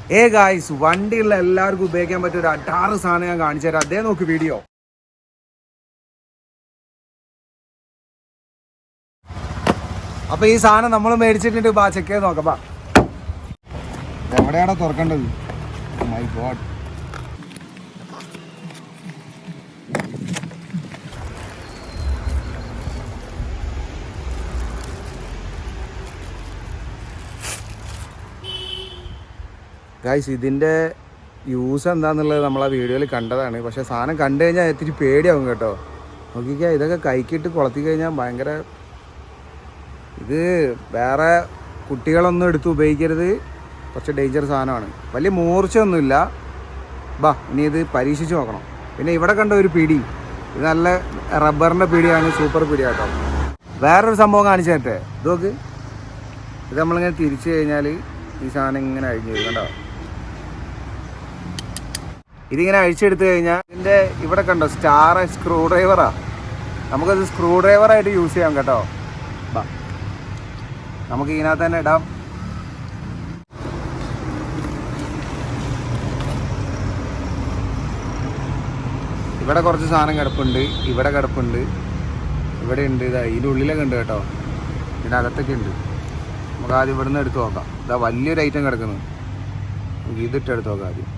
Guys, വണ്ടിയുള്ള എല്ലാവർക്കും ഉപയോഗിക്കാൻ പറ്റിയ ഒരു അടാറ് സാധനം ഞാൻ കാണിച്ചു തരാം. അതേ നോക്ക് വീഡിയോ. അപ്പൊ ഈ സാധനം നമ്മൾ മേടിച്ചിട്ടുണ്ട്. ചെക്ക് ചെയ്ത് നോക്കാം. എവിടെയാണോ തുറക്കേണ്ടത്? My god. ഗായ്സ്, ഇതിൻ്റെ യൂസ് എന്താണെന്നുള്ളത് നമ്മൾ ആ വീഡിയോയിൽ കണ്ടതാണ്. പക്ഷേ സാധനം കണ്ടു കഴിഞ്ഞാൽ ഇത്തിരി പേടിയാവും കേട്ടോ. നോക്കിക്കാം, ഇതൊക്കെ കൈക്കിട്ട് കൊളത്തി കഴിഞ്ഞാൽ ഭയങ്കര ഇത് വേറെ കുട്ടികളൊന്നും എടുത്ത് ഉപയോഗിക്കരുത്. കുറച്ച് ഡേഞ്ചർ സാധനമാണ്. വലിയ മൂർച്ചയൊന്നുമില്ല. ഇനി ഇത് പരീക്ഷിച്ച് നോക്കണം. പിന്നെ ഇവിടെ കണ്ട ഒരു പിടി, ഇത് നല്ല റബ്ബറിൻ്റെ പിടിയാണ്. സൂപ്പർ പിടിയാണ് കേട്ടോ. വേറൊരു സംഭവം കാണിച്ചു തരട്ടെ. ഇത് നോക്ക്. ഇത് നമ്മളിങ്ങനെ തിരിച്ചു കഴിഞ്ഞാൽ ഈ സാധനം ഇങ്ങനെ അഴിഞ്ഞു വരും കണ്ടോ. ഇതിങ്ങനെ അഴിച്ചെടുത്ത് കഴിഞ്ഞാൽ ഇതിൻ്റെ ഇവിടെ കണ്ടോ സ്റ്റാർ സ്ക്രൂ ഡ്രൈവറാണ്. നമുക്കത് സ്ക്രൂ ഡ്രൈവറായിട്ട് യൂസ് ചെയ്യാം കേട്ടോ. നമുക്ക് ഇതിനകത്ത് തന്നെ ഇടാം. ഇവിടെ കുറച്ച് സാധനം കിടപ്പുണ്ട്, ഇവിടെ കിടപ്പുണ്ട്, ഇവിടെ ഉണ്ട്. ഇതാ ഇതിൻ്റെ ഉള്ളിലൊക്കെ ഉണ്ട് കേട്ടോ. ഇതിനകത്തൊക്കെ ഉണ്ട്. നമുക്ക് ആദ്യം ഇവിടെ നിന്ന് എടുത്ത് നോക്കാം. ഇതാ വലിയൊരു ഐറ്റം കിടക്കുന്നത്. നമുക്ക് ഇതിട്ട് എടുത്ത് നോക്കാം ആദ്യം.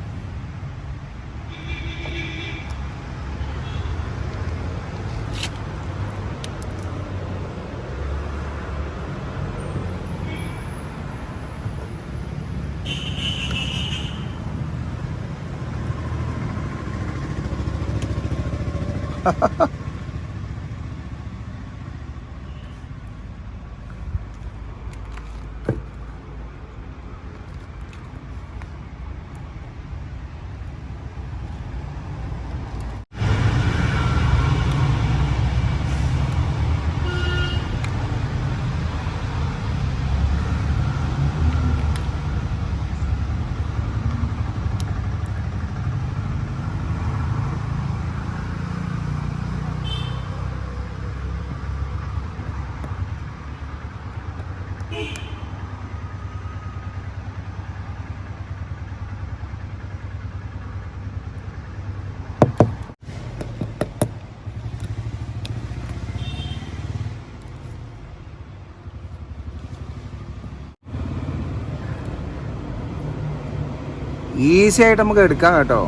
ഈസി ആയിട്ട് നമുക്ക് എടുക്കാം കേട്ടോ.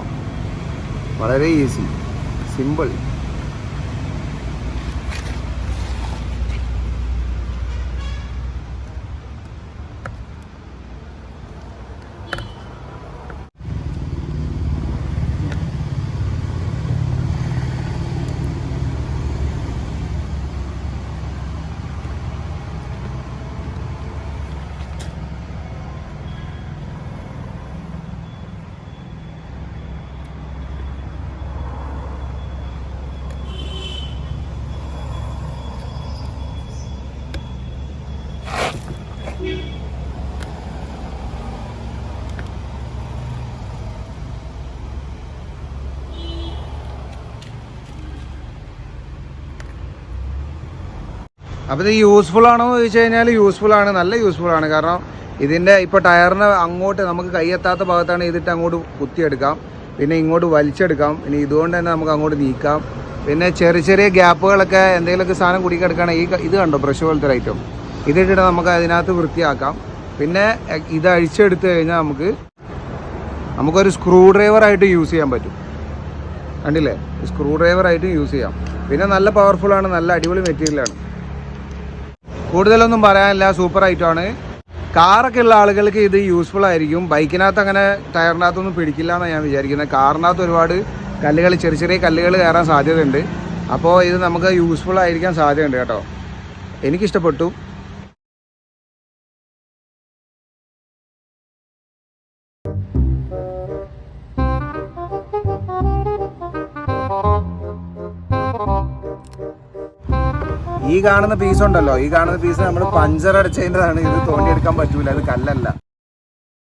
വളരെ ഈസി, സിമ്പിൾ. അപ്പോൾ ഇത് യൂസ്ഫുൾ ആണോ എന്ന് ചോദിച്ചു കഴിഞ്ഞാൽ യൂസ്ഫുൾ ആണ്, നല്ല യൂസ്ഫുൾ ആണ്. കാരണം ഇതിൻ്റെ ഇപ്പോൾ ടയറിന് അങ്ങോട്ട് നമുക്ക് കൈയെത്താത്ത ഭാഗത്താണ് ഇതിട്ട് അങ്ങോട്ട് കുത്തിയെടുക്കാം, പിന്നെ ഇങ്ങോട്ട് വലിച്ചെടുക്കാം. ഇനി ഇതുകൊണ്ട് തന്നെ നമുക്ക് അങ്ങോട്ട് നീക്കാം. പിന്നെ ചെറിയ ചെറിയ ഗ്യാപ്പുകളൊക്കെ എന്തെങ്കിലുമൊക്കെ സാധനം കുടിക്കെടുക്കുകയാണെങ്കിൽ ഇത് കണ്ടോ ബ്രഷ് പോലത്തെ ഒരു ഐറ്റം ഇതിട്ടിട്ട് നമുക്ക് അതിനകത്ത് വൃത്തിയാക്കാം. പിന്നെ ഇത് അഴിച്ചെടുത്ത് കഴിഞ്ഞാൽ നമുക്കൊരു സ്ക്രൂ ഡ്രൈവറായിട്ട് യൂസ് ചെയ്യാൻ പറ്റും. കണ്ടില്ലേ, സ്ക്രൂ ഡ്രൈവറായിട്ട് യൂസ് ചെയ്യാം. പിന്നെ നല്ല പവർഫുള്ളാണ്, നല്ല അടിപൊളി മെറ്റീരിയലാണ്. കൂടുതലൊന്നും പറയാനില്ല, സൂപ്പർ ഐറ്റമാണ്. കാറൊക്കെ ഉള്ള ആളുകൾക്ക് ഇത് യൂസ്ഫുൾ ആയിരിക്കും. ബൈക്കിനകത്ത് അങ്ങനെ ടയറിനകത്തൊന്നും പിടിക്കില്ല എന്നാണ് ഞാൻ വിചാരിക്കുന്നത്. കാറിനകത്ത് ഒരുപാട് കല്ലുകൾ, ചെറിയ ചെറിയ കല്ലുകൾ കയറാൻ സാധ്യതയുണ്ട്. അപ്പോൾ ഇത് നമുക്ക് യൂസ്ഫുൾ ആയിരിക്കാൻ സാധ്യതയുണ്ട് കേട്ടോ. എനിക്കിഷ്ടപ്പെട്ടു. ഈ കാണുന്ന പീസ് ഉണ്ടല്ലോ, ഈ കാണുന്ന പീസ് നമ്മൾ പഞ്ചർ അടിച്ചതിൻ്റെതാണ്. ഇത് തോണ്ടിയെടുക്കാൻ പറ്റൂല, അത് കല്ലല്ല.